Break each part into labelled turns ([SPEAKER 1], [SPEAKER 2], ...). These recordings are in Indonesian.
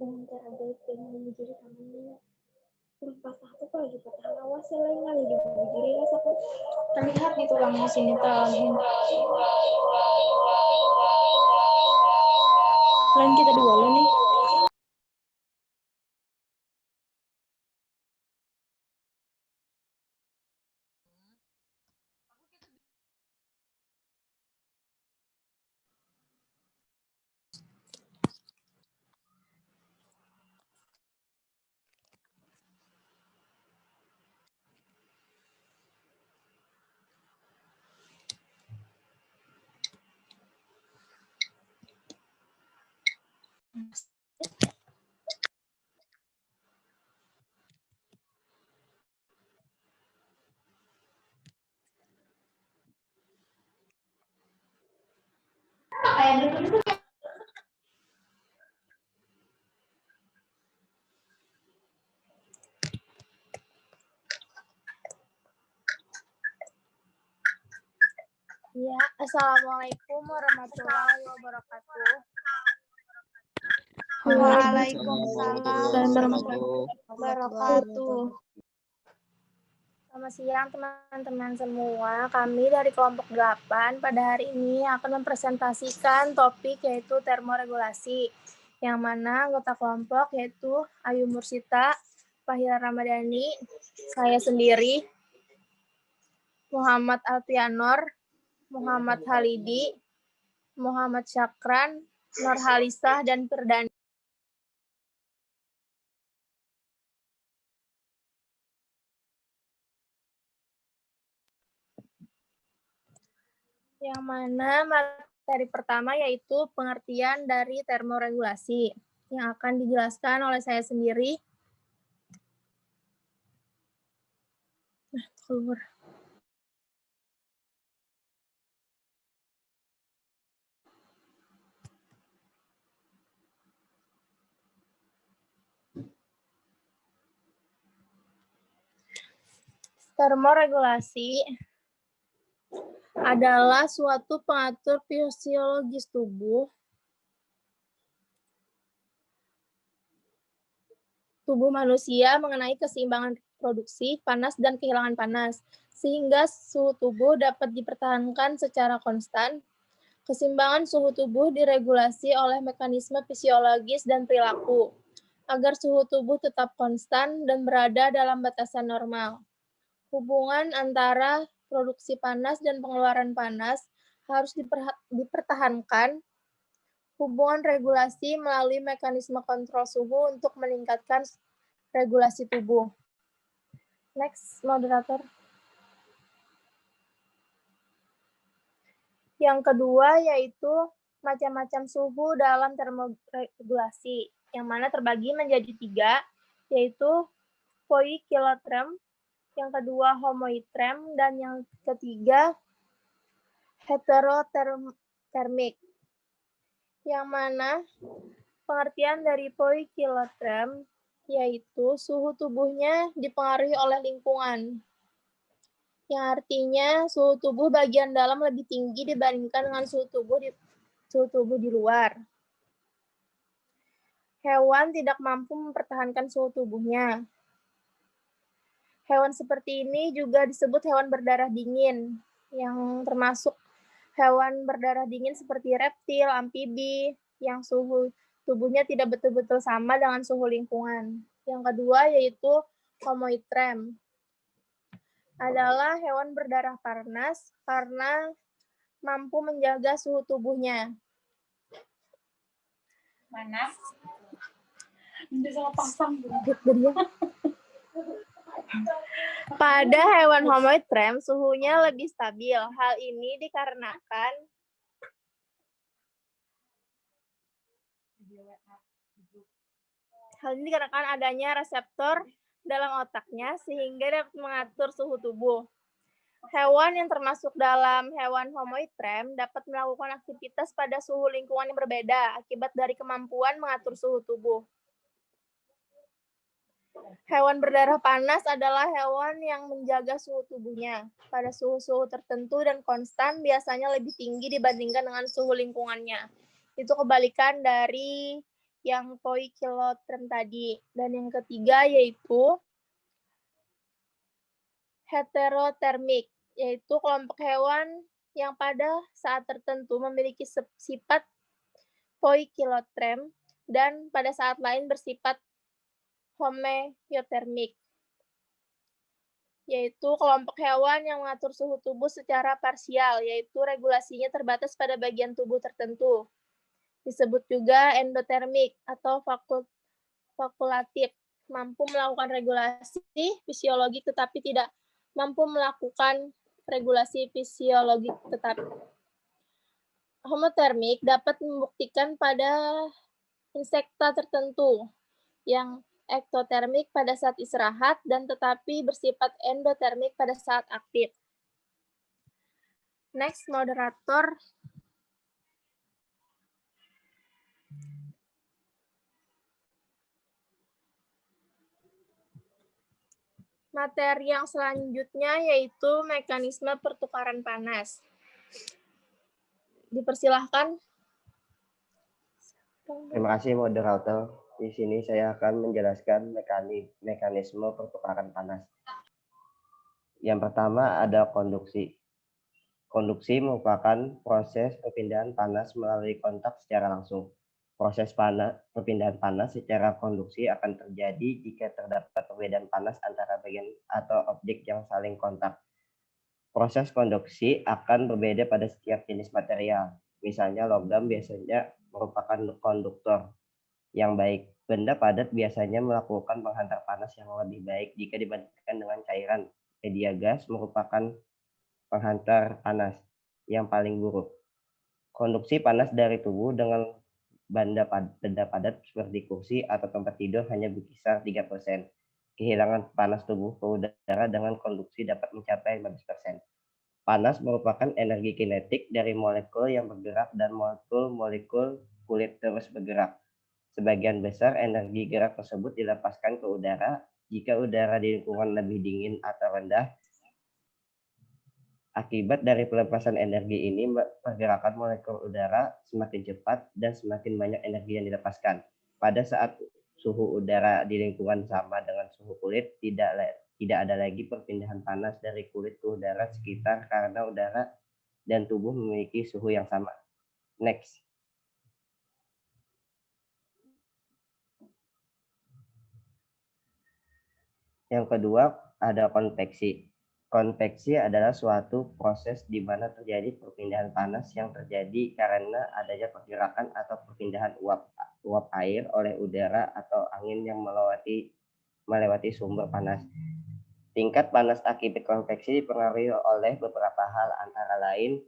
[SPEAKER 1] Antara baik dengan menjadi tamannya. Patah tuh kalau lagi patah awas ya lain kali di bujuri lah aku terlihat di tulang sini tahu. Lain kita dua lo nih. Ya, assalamualaikum warahmatullahi wabarakatuh.
[SPEAKER 2] Waalaikumsalam warahmatullahi wabarakatuh.
[SPEAKER 1] Selamat siang teman-teman semua. Kami dari kelompok 8 pada hari ini akan mempresentasikan topik yaitu termoregulasi. Yang mana anggota kelompok yaitu Ayu Mursita, Fahira Ramadhani, saya sendiri, Muhammad Alfianor, Muhammad Halidi, Muhammad Syakran, Nurhalisah, dan Firdani. Yang mana materi pertama yaitu pengertian dari termoregulasi yang akan dijelaskan oleh saya sendiri. Keluar. Termoregulasi adalah suatu pengatur fisiologis tubuh manusia mengenai keseimbangan produksi panas dan kehilangan panas, sehingga suhu tubuh dapat dipertahankan secara konstan. Keseimbangan suhu tubuh diregulasi oleh mekanisme fisiologis dan perilaku, agar suhu tubuh tetap konstan dan berada dalam batasan normal. Hubungan antara produksi panas dan pengeluaran panas harus dipertahankan. Hubungan regulasi melalui mekanisme kontrol suhu untuk meningkatkan regulasi tubuh. Next, moderator. Yang kedua yaitu macam-macam suhu dalam termoregulasi, yang mana terbagi menjadi 3, yaitu poikiloterm, yang kedua homoterm, dan yang ketiga heterotermik. Yang mana pengertian dari poikiloterm yaitu suhu tubuhnya dipengaruhi oleh lingkungan, yang artinya suhu tubuh bagian dalam lebih tinggi dibandingkan dengan suhu tubuh di luar. Hewan tidak mampu mempertahankan suhu tubuhnya. Hewan seperti ini juga disebut hewan berdarah dingin, yang termasuk hewan berdarah dingin seperti reptil, amfibi, yang suhu tubuhnya tidak betul-betul sama dengan suhu lingkungan. Yang kedua yaitu homoterm, adalah hewan berdarah panas karena mampu menjaga suhu tubuhnya.
[SPEAKER 2] Mana? Ini salah pasang.
[SPEAKER 1] Pada hewan homoterm, suhunya lebih stabil. Hal ini dikarenakan adanya reseptor dalam otaknya sehingga dapat mengatur suhu tubuh. Hewan yang termasuk dalam hewan homoterm dapat melakukan aktivitas pada suhu lingkungan yang berbeda akibat dari kemampuan mengatur suhu tubuh. Hewan berdarah panas adalah hewan yang menjaga suhu tubuhnya pada suhu-suhu tertentu dan konstan, biasanya lebih tinggi dibandingkan dengan suhu lingkungannya. Itu kebalikan dari yang poikiloterm tadi. Dan yang ketiga yaitu heterotermik, yaitu kelompok hewan yang pada saat tertentu memiliki sifat poikiloterm dan pada saat lain bersifat homeotermik, yaitu kelompok hewan yang mengatur suhu tubuh secara parsial, yaitu regulasinya terbatas pada bagian tubuh tertentu. Disebut juga endotermik atau fakultatif, mampu melakukan regulasi fisiologik tetapi tidak mampu melakukan regulasi fisiologik tetap. Homotermik dapat membuktikan pada insekta tertentu yang ektotermik pada saat istirahat dan tetapi bersifat endotermik pada saat aktif. Next, moderator. Materi yang selanjutnya yaitu mekanisme pertukaran panas. Dipersilahkan.
[SPEAKER 3] Terima kasih moderator. Di sini saya akan menjelaskan mekanisme pertukaran panas. Yang pertama ada konduksi. Konduksi merupakan proses perpindahan panas melalui kontak secara langsung. Proses perpindahan panas secara konduksi akan terjadi jika terdapat perbedaan panas antara bagian atau objek yang saling kontak. Proses konduksi akan berbeda pada setiap jenis material. Misalnya logam biasanya merupakan konduktor yang baik. Benda padat biasanya melakukan penghantar panas yang lebih baik jika dibandingkan dengan cairan. Media gas merupakan penghantar panas yang paling buruk. Konduksi panas dari tubuh dengan benda padat seperti kursi atau tempat tidur hanya berkisar 3%. Kehilangan panas tubuh ke udara dengan konduksi dapat mencapai 15%. Panas merupakan energi kinetik dari molekul yang bergerak dan molekul kulit terus bergerak. Sebagian besar energi gerak tersebut dilepaskan ke udara. Jika udara di lingkungan lebih dingin atau rendah, akibat dari pelepasan energi ini, pergerakan molekul udara semakin cepat dan semakin banyak energi yang dilepaskan. Pada saat suhu udara di lingkungan sama dengan suhu kulit, tidak ada lagi perpindahan panas dari kulit ke udara sekitar karena udara dan tubuh memiliki suhu yang sama. Next. Yang kedua ada konveksi. Konveksi adalah suatu proses di mana terjadi perpindahan panas yang terjadi karena adanya pergerakan atau perpindahan uap air oleh udara atau angin yang melewati sumber panas. Tingkat panas akibat konveksi dipengaruhi oleh beberapa hal antara lain.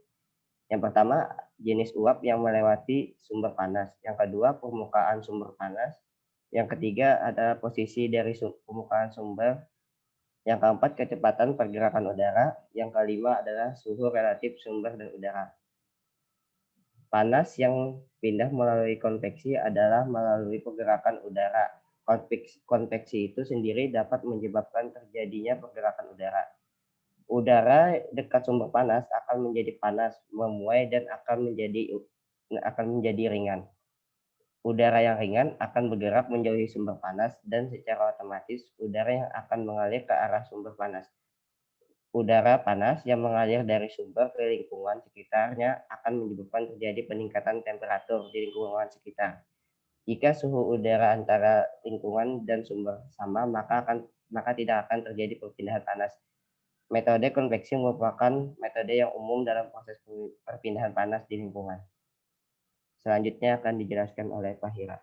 [SPEAKER 3] Yang pertama, jenis uap yang melewati sumber panas. Yang kedua, permukaan sumber panas. Yang ketiga adalah posisi dari permukaan sumber. Yang keempat, kecepatan pergerakan udara. Yang kelima adalah suhu relatif sumber dan udara. Panas yang pindah melalui konveksi adalah melalui pergerakan udara. Konveksi itu sendiri dapat menyebabkan terjadinya pergerakan udara. Udara dekat sumber panas akan menjadi panas, memuai, dan akan menjadi ringan. Udara yang ringan akan bergerak menjauhi sumber panas dan secara otomatis udara yang akan mengalir ke arah sumber panas. Udara panas yang mengalir dari sumber ke lingkungan sekitarnya akan menyebabkan terjadi peningkatan temperatur di lingkungan sekitar. Jika suhu udara antara lingkungan dan sumber sama, maka tidak akan terjadi perpindahan panas. Metode konveksi merupakan metode yang umum dalam proses perpindahan panas di lingkungan. Selanjutnya akan dijelaskan oleh Pak Hira.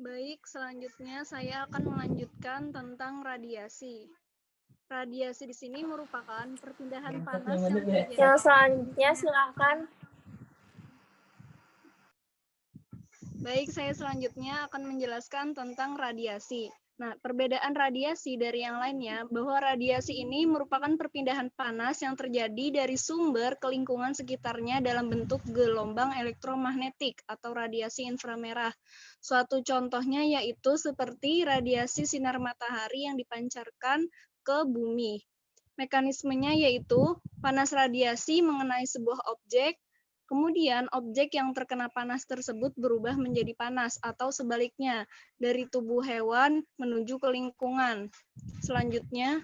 [SPEAKER 2] Baik, selanjutnya saya akan melanjutkan tentang radiasi. Radiasi di sini merupakan perpindahan panas yang terjadi.
[SPEAKER 1] Yang selanjutnya silakan.
[SPEAKER 2] Baik, saya selanjutnya akan menjelaskan tentang radiasi. Nah, perbedaan radiasi dari yang lainnya, bahwa radiasi ini merupakan perpindahan panas yang terjadi dari sumber ke lingkungan sekitarnya dalam bentuk gelombang elektromagnetik atau radiasi inframerah. Suatu contohnya yaitu seperti radiasi sinar matahari yang dipancarkan ke bumi. Mekanismenya yaitu panas radiasi mengenai sebuah objek, kemudian objek yang terkena panas tersebut berubah menjadi panas atau sebaliknya dari tubuh hewan menuju ke lingkungan. Selanjutnya,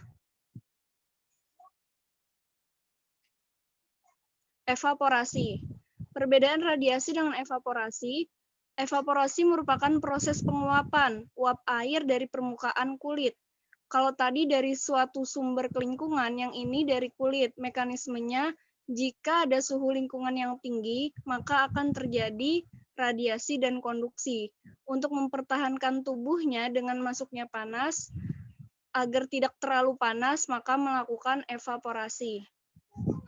[SPEAKER 2] evaporasi. Perbedaan radiasi dengan evaporasi. Evaporasi merupakan proses penguapan uap air dari permukaan kulit. Kalau tadi dari suatu sumber ke lingkungan, yang ini dari kulit. Mekanismenya, jika ada suhu lingkungan yang tinggi, maka akan terjadi radiasi dan konduksi. Untuk mempertahankan tubuhnya dengan masuknya panas, agar tidak terlalu panas, maka melakukan evaporasi.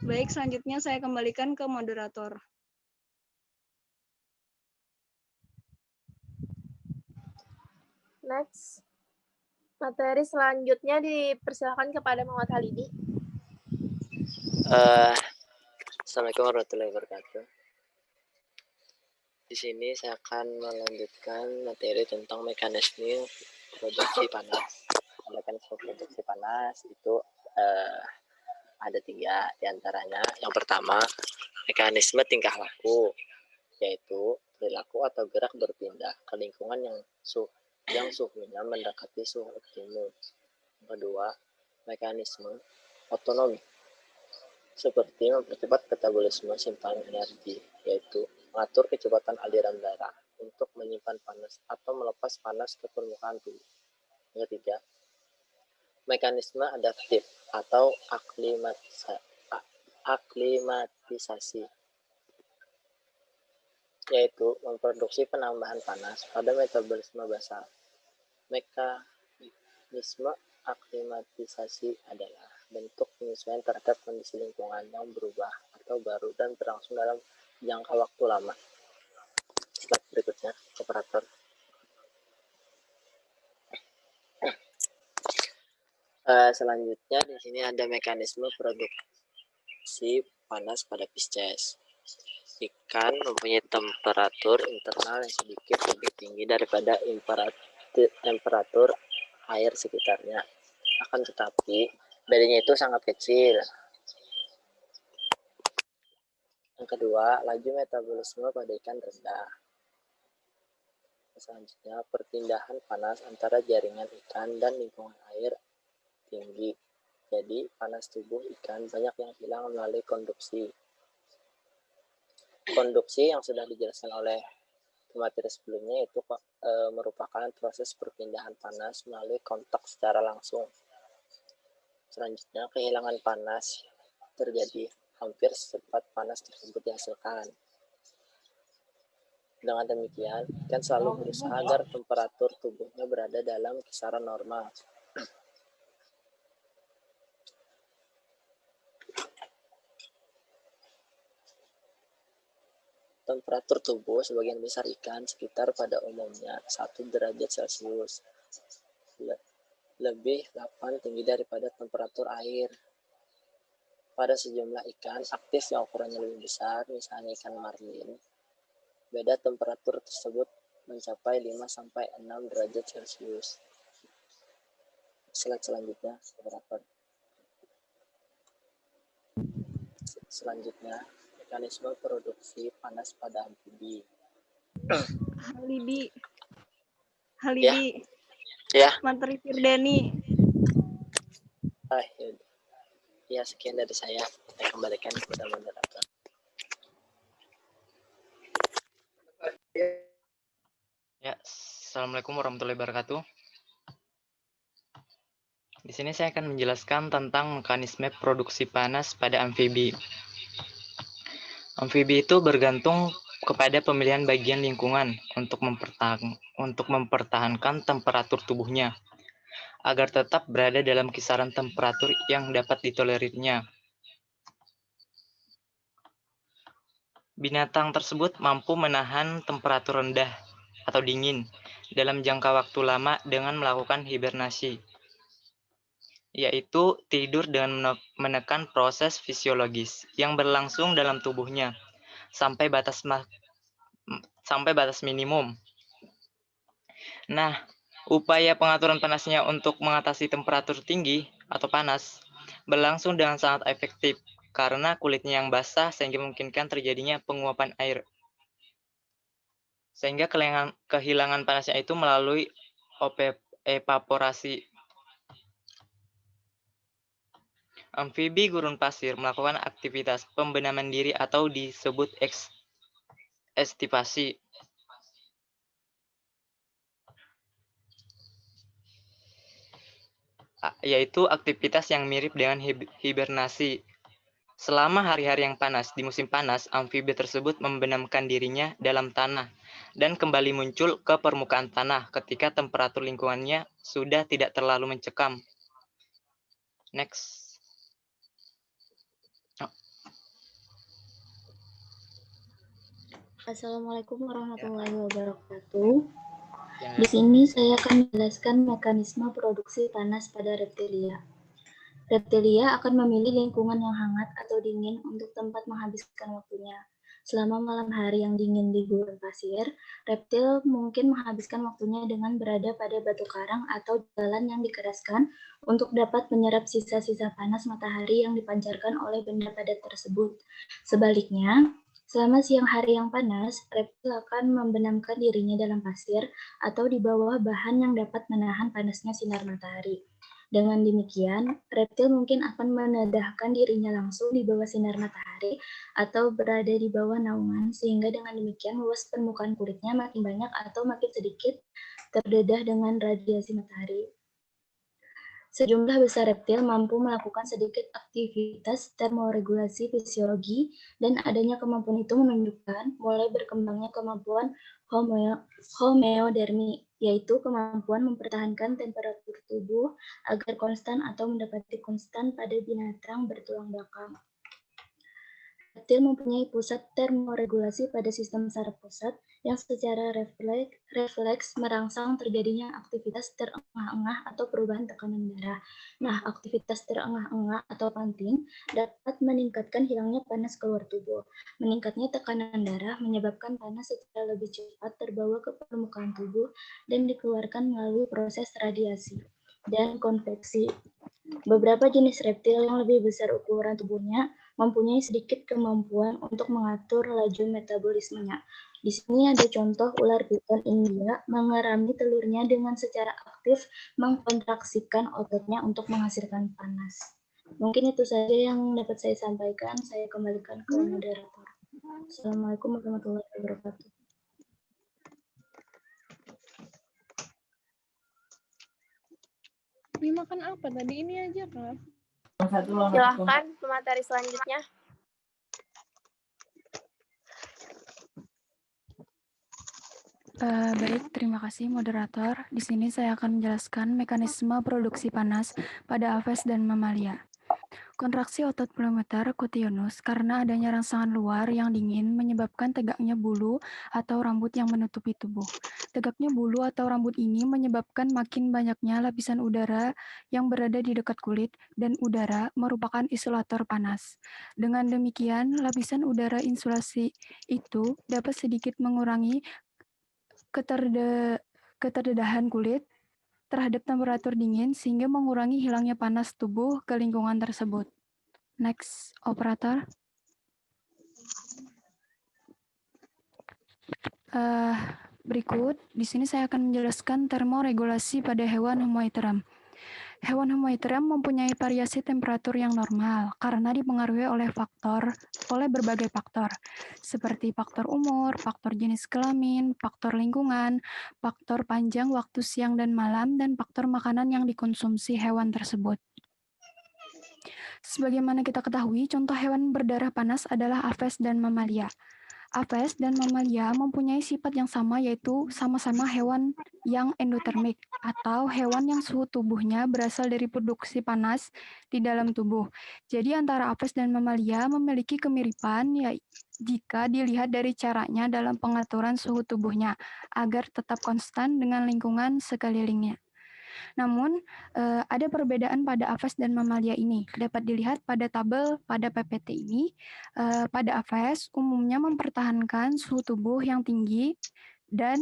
[SPEAKER 2] Baik, selanjutnya saya kembalikan ke moderator.
[SPEAKER 1] Next. Materi selanjutnya dipersilakan kepada Muhammad Halidi.
[SPEAKER 4] Assalamualaikum warahmatullahi wabarakatuh. Di sini saya akan melanjutkan materi tentang mekanisme produksi panas. Mekanisme produksi panas itu ada 3 diantaranya. Yang pertama, mekanisme tingkah laku, yaitu perilaku atau gerak berpindah ke lingkungan yang suhunya mendekati suhu optimum. Yang kedua, mekanisme otonomi, seperti mempercepat metabolisme simpanan energi, yaitu mengatur kecepatan aliran darah untuk menyimpan panas atau melepas panas ke permukaan tubuh. Yang ketiga, mekanisme adaptif atau aklimatisasi, yaitu memproduksi penambahan panas pada metabolisme basal. Mekanisme aklimatisasi adalah bentuk penyesuaian terhadap kondisi lingkungan yang berubah atau baru dan berlangsung dalam jangka waktu lama. Slide berikutnya, operator. Selanjutnya di sini ada mekanisme produksi panas pada Pisces. Ikan mempunyai temperatur internal yang sedikit lebih tinggi daripada temperatur air sekitarnya. Akan tetapi bedanya itu sangat kecil. Yang kedua, laju metabolisme pada ikan rendah. Selanjutnya, perpindahan panas antara jaringan ikan dan lingkungan air tinggi. Jadi, panas tubuh ikan banyak yang hilang melalui konduksi. Konduksi yang sudah dijelaskan oleh materi sebelumnya itu merupakan proses perpindahan panas melalui kontak secara langsung. Selanjutnya, kehilangan panas terjadi hampir secepat panas tersebut dihasilkan. Dengan demikian, ikan selalu berusaha agar temperatur tubuhnya berada dalam kisaran normal. Temperatur tubuh sebagian besar ikan sekitar pada umumnya 1 derajat Celcius, lebih 8 tinggi daripada temperatur air. Pada sejumlah ikan aktif yang ukurannya lebih besar, misalnya ikan marlin, beda temperatur tersebut mencapai 5-6 derajat Celcius. Slide selanjutnya, operator. Selanjutnya, mekanisme produksi panas pada amfibi.
[SPEAKER 2] Halidi.
[SPEAKER 4] Ya.
[SPEAKER 2] Materi Firdani.
[SPEAKER 4] Ya, sekian dari saya. Saya kembalikan kepada moderator.
[SPEAKER 5] Ya, Assalamualaikum warahmatullahi wabarakatuh. Di sini saya akan menjelaskan tentang mekanisme produksi panas pada amfibi. Amfibi itu bergantung kepada pemilihan bagian lingkungan untuk mempertahankan temperatur tubuhnya agar tetap berada dalam kisaran temperatur yang dapat ditolerirnya. Binatang tersebut mampu menahan temperatur rendah atau dingin dalam jangka waktu lama dengan melakukan hibernasi, yaitu tidur dengan menekan proses fisiologis yang berlangsung dalam tubuhnya sampai batas minimum. Nah, upaya pengaturan panasnya untuk mengatasi temperatur tinggi atau panas berlangsung dengan sangat efektif karena kulitnya yang basah sehingga memungkinkan terjadinya penguapan air. Sehingga kehilangan panasnya itu melalui evaporasi. Amfibi gurun pasir melakukan aktivitas pembenaman diri atau disebut estivasi. Yaitu aktivitas yang mirip dengan hibernasi. Selama hari-hari yang panas di musim panas, amfibi tersebut membenamkan dirinya dalam tanah dan kembali muncul ke permukaan tanah ketika temperatur lingkungannya sudah tidak terlalu mencekam. Next.
[SPEAKER 6] Assalamualaikum warahmatullahi wabarakatuh. Di sini saya akan menjelaskan mekanisme produksi panas pada reptilia. Reptilia akan memilih lingkungan yang hangat atau dingin untuk tempat menghabiskan waktunya. Selama malam hari yang dingin di gurun pasir, reptil mungkin menghabiskan waktunya dengan berada pada batu karang atau jalan yang dikeraskan untuk dapat menyerap sisa-sisa panas matahari yang dipancarkan oleh benda padat tersebut. Sebaliknya, selama siang hari yang panas, reptil akan membenamkan dirinya dalam pasir atau di bawah bahan yang dapat menahan panasnya sinar matahari. Dengan demikian, reptil mungkin akan menedahkan dirinya langsung di bawah sinar matahari atau berada di bawah naungan, sehingga dengan demikian luas permukaan kulitnya makin banyak atau makin sedikit terdedah dengan radiasi matahari. Sejumlah besar reptil mampu melakukan sedikit aktivitas termoregulasi fisiologi, dan adanya kemampuan itu menunjukkan mulai berkembangnya kemampuan homeodermi, yaitu kemampuan mempertahankan temperatur tubuh agar konstan atau mendapati konstan pada binatang bertulang belakang. Reptil mempunyai pusat termoregulasi pada sistem saraf pusat yang secara refleks merangsang terjadinya aktivitas terengah-engah atau perubahan tekanan darah. Nah, aktivitas terengah-engah atau panting dapat meningkatkan hilangnya panas keluar tubuh. Meningkatnya tekanan darah menyebabkan panas secara lebih cepat terbawa ke permukaan tubuh dan dikeluarkan melalui proses radiasi dan konveksi. Beberapa jenis reptil yang lebih besar ukuran tubuhnya mempunyai sedikit kemampuan untuk mengatur laju metabolismenya. Di sini ada contoh ular piton India mengerami telurnya dengan secara aktif mengkontraksikan ototnya untuk menghasilkan panas. Mungkin itu saja yang dapat saya sampaikan. Saya kembalikan ke moderator. Assalamualaikum warahmatullahi wabarakatuh.
[SPEAKER 2] Ini makan apa tadi? Ini aja, Kak.
[SPEAKER 1] Silahkan pemateri selanjutnya.
[SPEAKER 7] Baik, terima kasih moderator. Di sini saya akan menjelaskan mekanisme produksi panas pada aves dan mamalia. Kontraksi otot pleometer cutionus karena adanya rangsangan luar yang dingin menyebabkan tegaknya bulu atau rambut yang menutupi tubuh. Tegaknya bulu atau rambut ini menyebabkan makin banyaknya lapisan udara yang berada di dekat kulit, dan udara merupakan isolator panas. Dengan demikian, lapisan udara insulasi itu dapat sedikit mengurangi keterdedahan kulit terhadap temperatur dingin sehingga mengurangi hilangnya panas tubuh ke lingkungan tersebut. Next, operator. Berikut, di sini saya akan menjelaskan termoregulasi pada hewan Homoitheram. Hewan Homoitheram mempunyai variasi temperatur yang normal karena dipengaruhi oleh berbagai faktor, seperti faktor umur, faktor jenis kelamin, faktor lingkungan, faktor panjang waktu siang dan malam, dan faktor makanan yang dikonsumsi hewan tersebut. Sebagaimana kita ketahui, contoh hewan berdarah panas adalah aves dan mamalia. Aves dan mamalia mempunyai sifat yang sama, yaitu sama-sama hewan yang endotermik atau hewan yang suhu tubuhnya berasal dari produksi panas di dalam tubuh. Jadi antara aves dan mamalia memiliki kemiripan jika dilihat dari caranya dalam pengaturan suhu tubuhnya agar tetap konstan dengan lingkungan sekelilingnya. Namun, ada perbedaan pada aves dan mamalia ini. Dapat dilihat pada tabel pada PPT ini. Pada aves, umumnya mempertahankan suhu tubuh yang tinggi dan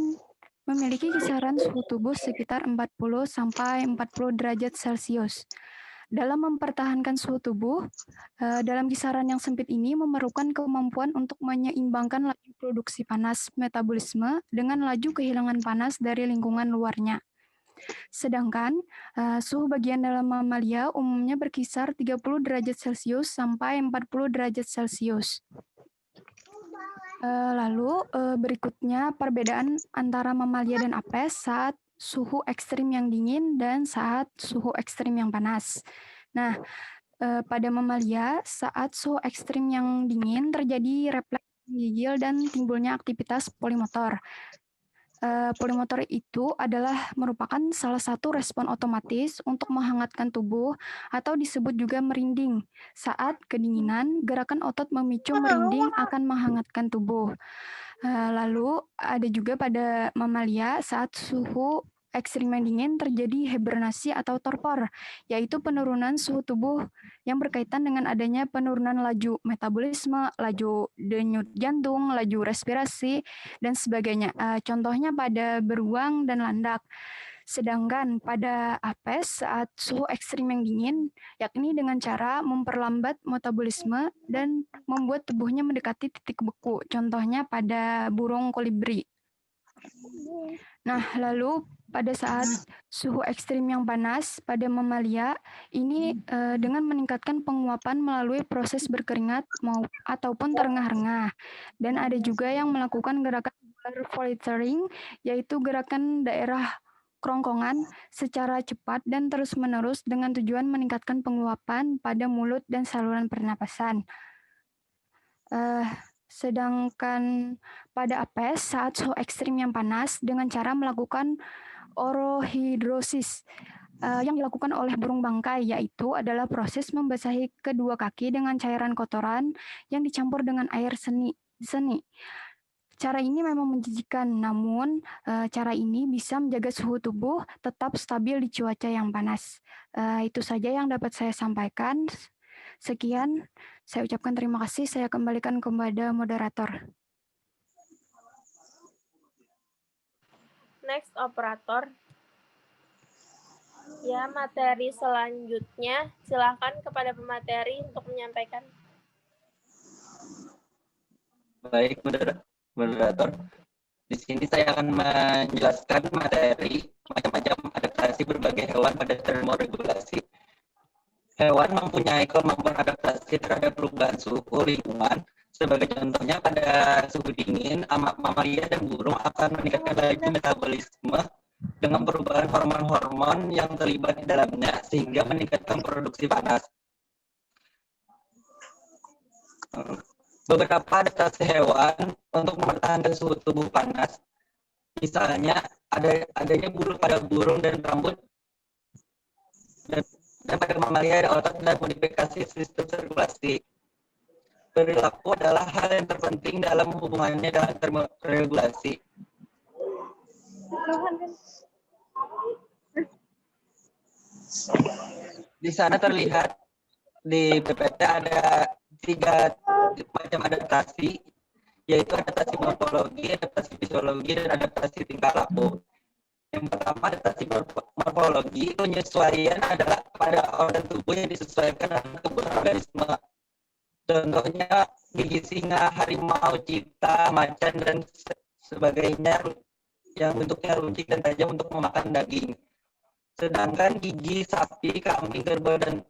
[SPEAKER 7] memiliki kisaran suhu tubuh sekitar 40 sampai 40 derajat Celcius. Dalam mempertahankan suhu tubuh, dalam kisaran yang sempit ini memerlukan kemampuan untuk menyeimbangkan laju produksi panas metabolisme dengan laju kehilangan panas dari lingkungan luarnya. Sedangkan suhu bagian dalam mamalia umumnya berkisar 30 derajat Celcius sampai 40 derajat Celcius. Lalu berikutnya perbedaan antara mamalia dan apes saat suhu ekstrim yang dingin dan saat suhu ekstrim yang panas. Nah, pada mamalia saat suhu ekstrim yang dingin terjadi refleks gigil dan timbulnya aktivitas polimotor. Polimotor itu adalah merupakan salah satu respon otomatis untuk menghangatkan tubuh atau disebut juga merinding. Saat kedinginan, gerakan otot memicu merinding akan menghangatkan tubuh. Lalu ada juga pada mamalia saat suhu ekstrim yang dingin terjadi hibernasi atau torpor, yaitu penurunan suhu tubuh yang berkaitan dengan adanya penurunan laju metabolisme, laju denyut jantung, laju respirasi, dan sebagainya. Contohnya pada beruang dan landak. Sedangkan pada apes saat suhu ekstrim yang dingin, yakni dengan cara memperlambat metabolisme dan membuat tubuhnya mendekati titik beku. Contohnya pada burung kolibri. Nah, lalu pada saat suhu ekstrim yang panas pada mamalia, ini dengan meningkatkan penguapan melalui proses berkeringat ataupun terengah-rengah. Dan ada juga yang melakukan gerakan floatering, yaitu gerakan daerah kerongkongan secara cepat dan terus-menerus dengan tujuan meningkatkan penguapan pada mulut dan saluran pernapasan. Sedangkan pada apes saat suhu ekstrim yang panas dengan cara melakukan orohidrosis yang dilakukan oleh burung bangkai, yaitu adalah proses membasahi kedua kaki dengan cairan kotoran yang dicampur dengan air seni. Cara ini memang menjijikan, namun cara ini bisa menjaga suhu tubuh tetap stabil di cuaca yang panas. Itu saja yang dapat saya sampaikan. Sekian, saya ucapkan terima kasih. Saya kembalikan kepada moderator.
[SPEAKER 1] Next, operator. Ya, materi selanjutnya silakan kepada pemateri untuk menyampaikan.
[SPEAKER 8] Baik, moderator. Di sini saya akan menjelaskan materi macam-macam adaptasi berbagai hewan pada termoregulasi. Hewan mempunyai kemampuan adaptasi terhadap perubahan suhu lingkungan. Sebagai contohnya pada suhu dingin, mamalia dan burung akan meningkatkan laju metabolisme dengan perubahan hormon-hormon yang terlibat di dalamnya sehingga meningkatkan produksi panas. Beberapa adaptasi hewan untuk mempertahankan suhu tubuh panas, misalnya adanya bulu pada burung dan rambut, dan pada mamalia ada otot dan modifikasi sistem sirkulasi. Perilaku adalah hal yang terpenting dalam hubungannya dengan termoregulasi. Di sana terlihat di PPT ada 3 macam adaptasi, yaitu adaptasi morfologi, adaptasi fisiologi, dan adaptasi tingkah laku. Yang pertama, adaptasi morfologi, penyesuaian adalah pada organ tubuh yang disesuaikan dengan kebutuhan organisme. Contohnya gigi singa, harimau, cita, macan, dan sebagainya yang bentuknya runcing dan tajam untuk memakan daging. Sedangkan gigi sapi, kambing, kerbau, dan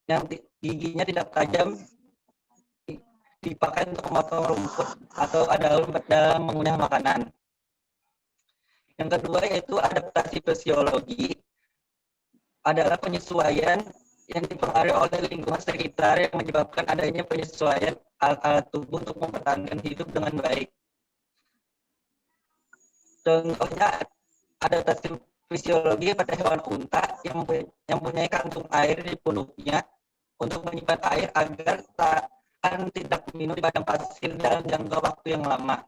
[SPEAKER 8] yang giginya tidak tajam dipakai untuk memotong rumput atau daun dalam mengunyah makanan. Yang kedua yaitu adaptasi fisiologi, adalah penyesuaian yang dipengaruhi oleh lingkungan sekitar yang menyebabkan adanya penyesuaian alat tubuh untuk mempertahankan hidup dengan baik. Contohnya adaptasi fisiologi pada hewan unta yang mempunyai kantung air di punuknya untuk menyimpan air agar tidak minum di padang pasir dalam jangka waktu yang lama.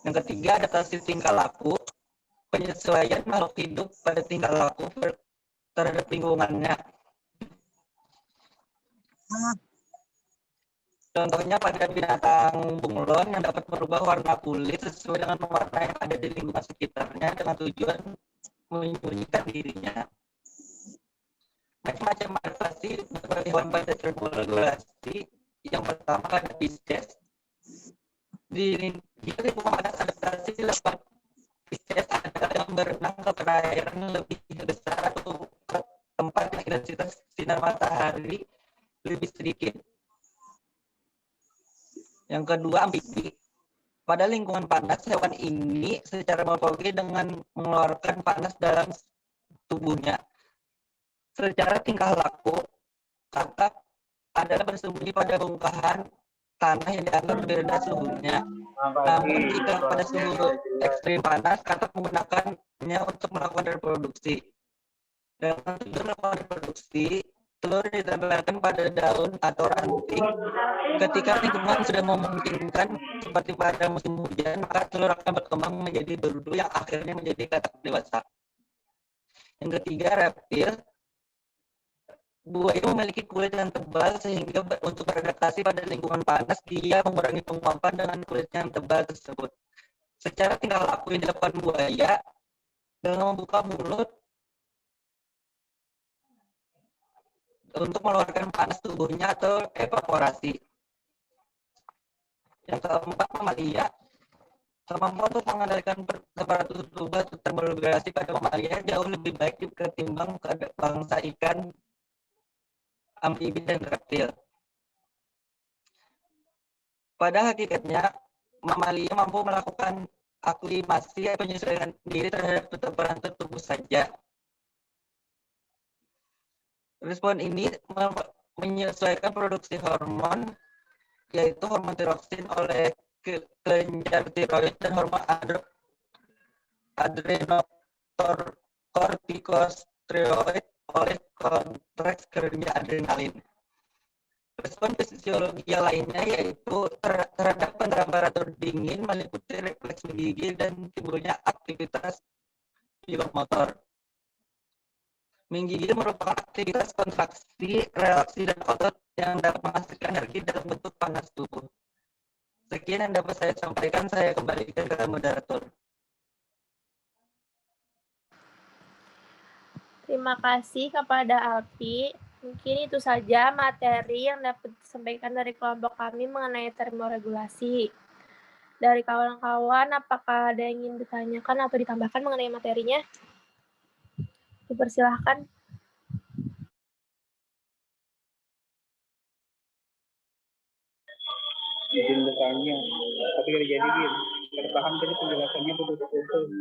[SPEAKER 8] Yang ketiga, adaptasi tingkah laku, penyesuaian makhluk hidup pada tingkah laku terhadap lingkungannya. Contohnya pada binatang bunglon yang dapat merubah warna kulit sesuai dengan warna yang ada di lingkungan sekitarnya dengan tujuan menyembunyikan dirinya. Macam adaptasi bagi hewan pada terregulasi. Yang pertama ada Pisces. Di lingkungan panas adaptasi dilakukan Pisces adalah yang berenang ke perairan lebih besar atau ke tempat yang intensitas sinar matahari lebih sedikit. Yang kedua, amfibi. Pada lingkungan panas, hewan ini secara morfologi dengan mengeluarkan panas dalam tubuhnya. Secara tingkah laku, kakap adalah bersembunyi pada bongkahan tanah yang dianggap lebih rendah suhunya. Namun jika pada suhu ekstrim panas, kakap menggunakannya untuk melakukan reproduksi. Dalam tujuan melakukan reproduksi, telur ditempelkan pada daun atau ranting. Ketika lingkungan sudah memungkinkan, seperti pada musim hujan, maka telur akan berkembang menjadi berudu yang akhirnya menjadi katak dewasa. Yang ketiga, reptil. Buaya memiliki kulit yang tebal sehingga untuk beradaptasi pada lingkungan panas, dia mengurangi penguapan dengan kulit yang tebal tersebut. Secara tingkah laku yang dilakukan buaya dengan membuka mulut untuk mengeluarkan panas tubuhnya atau evaporasi. Yang keempat, mamalia. Kemampuan untuk mengendalikan temperatur tubuh atau termoregulasi pada mamalia jauh lebih baik ketimbang bangsa ikan, amfibi, dan reptil. Pada hakikatnya, mamalia mampu melakukan aklimasi atau penyesuaian diri terhadap temperatur tubuh saja. Respon ini menyesuaikan produksi hormon, yaitu hormon tiroksin oleh kelenjar tiroid dan hormon adrenokortikosteroid oleh kontraks kerja adrenalin. Respon fisiologi lainnya yaitu terhadap temperatur dingin meliputi refleks menggigil dan timbulnya aktivitas psikomotor. Menggigil merupakan aktivitas kontraksi, relaksi, dan otot yang dapat menghasilkan energi dalam bentuk panas tubuh. Sekian yang dapat saya sampaikan, saya kembalikan ke moderator.
[SPEAKER 1] Terima kasih kepada Alfi. Mungkin itu saja materi yang dapat disampaikan dari kelompok kami mengenai termoregulasi. Dari kawan-kawan, apakah ada yang ingin ditanyakan atau ditambahkan mengenai materinya? Dipersilahkan.
[SPEAKER 9] Izin bertanya, tapi gak jadi Gin. Gak paham tadi penjelasannya betul-betul.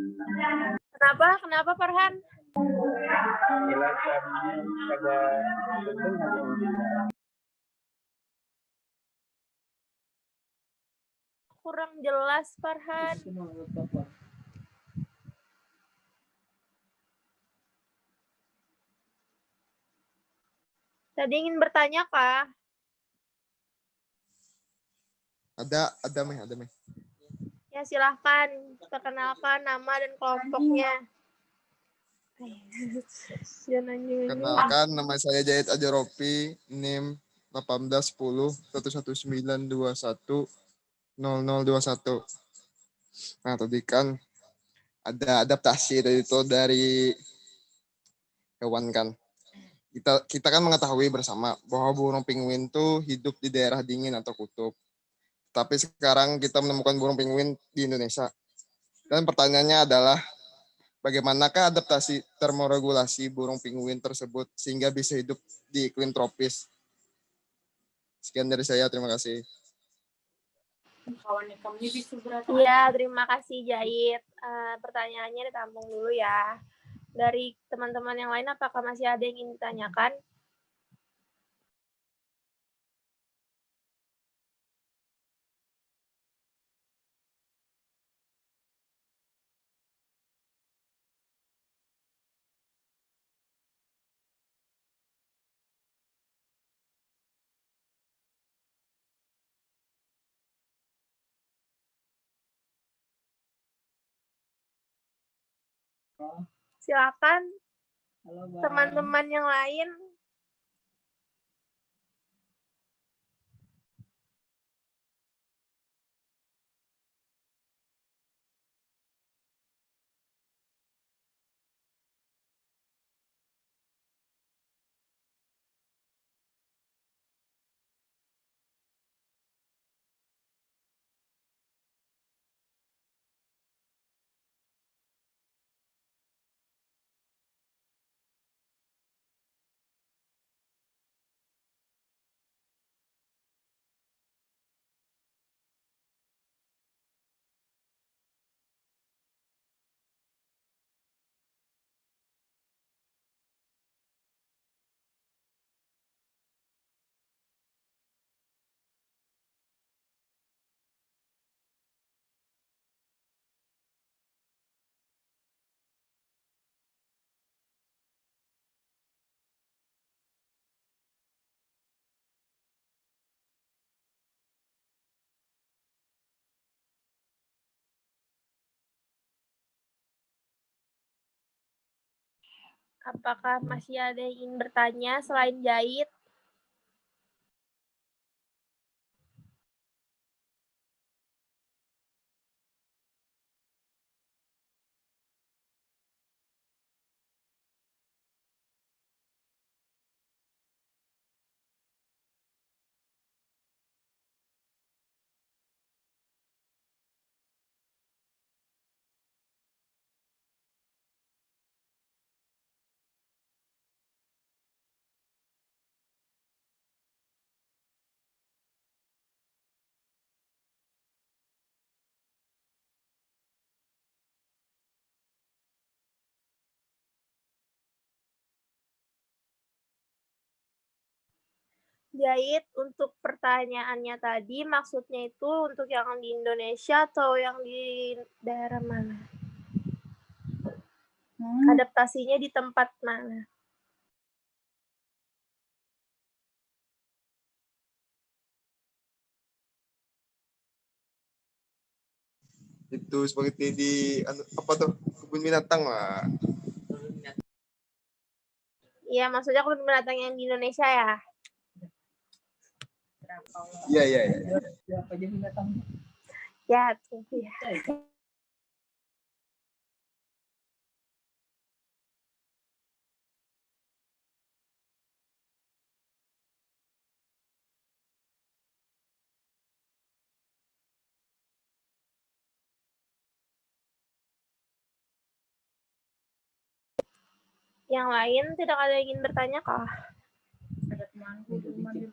[SPEAKER 1] Kenapa Farhan?
[SPEAKER 9] Penjelasannya pada
[SPEAKER 1] Kurang jelas Farhan. Tadi ingin bertanya kah?
[SPEAKER 10] Ada Meh.
[SPEAKER 1] Ya silahkan, perkenalkan nama dan kelompoknya.
[SPEAKER 10] Kenalkan, nama saya Jahid Ajaropi, NIM 1810-1121-0021. Nah, tadi kan ada adaptasi dari hewan kan. Kita kan mengetahui bersama bahwa burung penguin itu hidup di daerah dingin atau kutub. Tapi sekarang kita menemukan burung penguin di Indonesia. Dan pertanyaannya adalah, bagaimanakah adaptasi termoregulasi burung penguin tersebut sehingga bisa hidup di iklim tropis? Sekian dari saya, terima kasih.
[SPEAKER 1] Iya, terima kasih Jahid. Pertanyaannya ditampung dulu ya. Dari teman-teman yang lain, apakah masih ada yang ingin ditanyakan? Silakan teman-teman yang lain. Apakah masih ada yang ingin bertanya selain jahit? Jahit, untuk pertanyaannya tadi maksudnya itu untuk yang di Indonesia atau yang di daerah mana? Adaptasinya di tempat mana?
[SPEAKER 10] Itu seperti di apa tuh, kebun binatang lah.
[SPEAKER 1] Iya, maksudnya kebun binatang yang di Indonesia ya?
[SPEAKER 10] Iya, iya, iya.
[SPEAKER 1] Ya, tunggu ya. Yang lain tidak ada yang ingin bertanya kah? Ada temanku di rumah dia.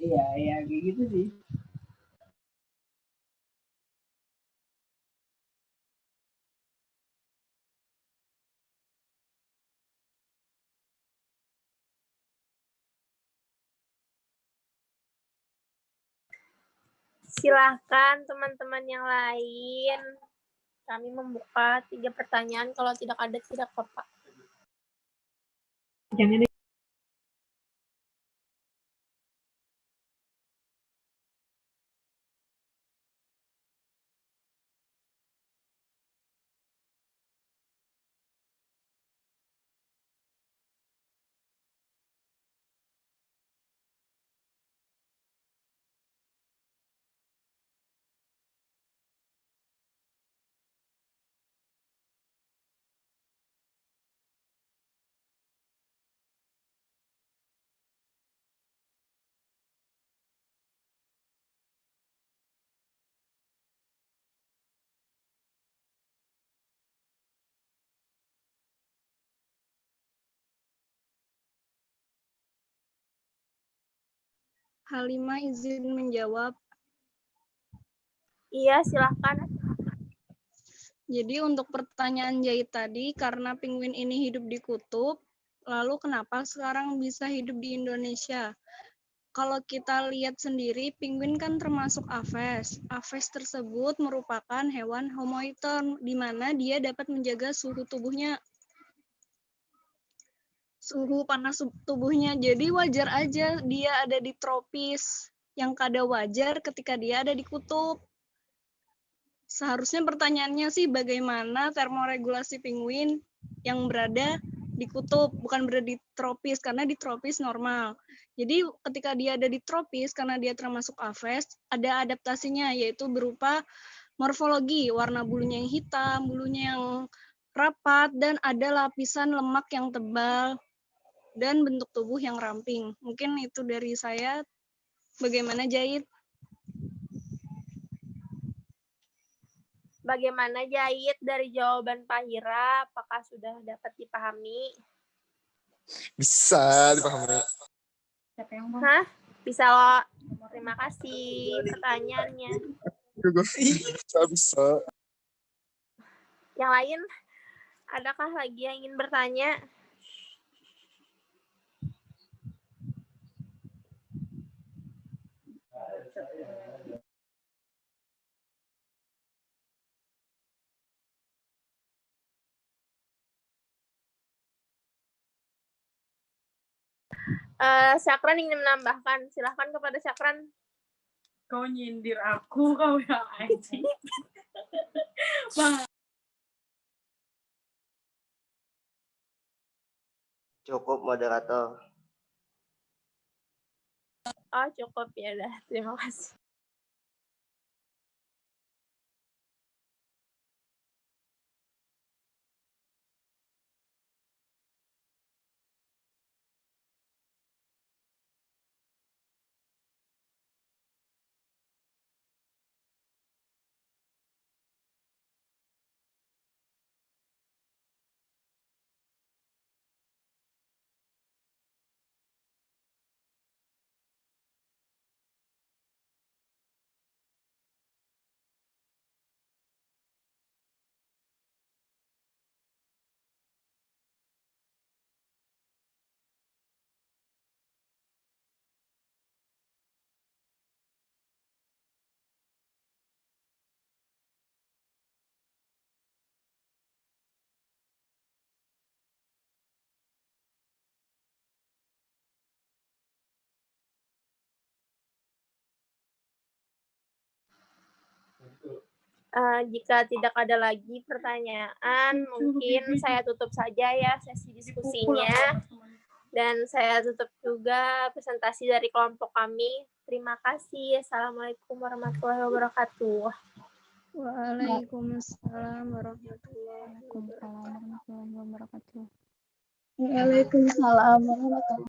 [SPEAKER 9] Iya, iya kayak gitu sih.
[SPEAKER 1] Silahkan teman-teman yang lain. Kami membuka 3 pertanyaan. Kalau tidak ada, tidak apa-apa.
[SPEAKER 9] Jangan
[SPEAKER 2] Halimah izin menjawab.
[SPEAKER 1] Iya, silahkan.
[SPEAKER 2] Jadi untuk pertanyaan Jahit tadi, karena penguin ini hidup di kutub, lalu kenapa sekarang bisa hidup di Indonesia? Kalau kita lihat sendiri, penguin kan termasuk Aves. Aves tersebut merupakan hewan homoiton, di mana dia dapat menjaga suhu tubuhnya, suhu panas tubuhnya. Jadi wajar aja dia ada di tropis, yang kada wajar ketika dia ada di kutub. Seharusnya pertanyaannya sih bagaimana termoregulasi penguin yang berada di kutub, bukan berada di tropis, karena di tropis normal. Jadi ketika dia ada di tropis, karena dia termasuk Aves, ada adaptasinya, yaitu berupa morfologi, warna bulunya yang hitam, bulunya yang rapat, dan ada lapisan lemak yang tebal, dan bentuk tubuh yang ramping. Mungkin itu dari saya. Bagaimana Jahit?
[SPEAKER 1] Bagaimana Jahit dari jawaban Pak Hira? Apakah sudah dapat dipahami?
[SPEAKER 10] Bisa dipahami.
[SPEAKER 1] Hah? Bisa loh. Terima kasih pertanyaannya.
[SPEAKER 10] Bisa.
[SPEAKER 1] Yang lain, adakah lagi yang ingin bertanya? Syakran ingin menambahkan. Silahkan kepada Syakran.
[SPEAKER 11] Kau nyindir aku, kau yang anjing. Bang.
[SPEAKER 3] Cukup moderator.
[SPEAKER 1] Oh, cukup ya udah. Terima kasih. Jika tidak ada lagi pertanyaan, mungkin saya tutup saja ya sesi diskusinya. Dan saya tutup juga presentasi dari kelompok kami. Terima kasih. Assalamualaikum warahmatullahi wabarakatuh.
[SPEAKER 2] Waalaikumsalam warahmatullahi wabarakatuh.
[SPEAKER 7] Waalaikumsalam warahmatullahi wabarakatuh.
[SPEAKER 2] Waalaikumsalam warahmatullahi wabarakatuh.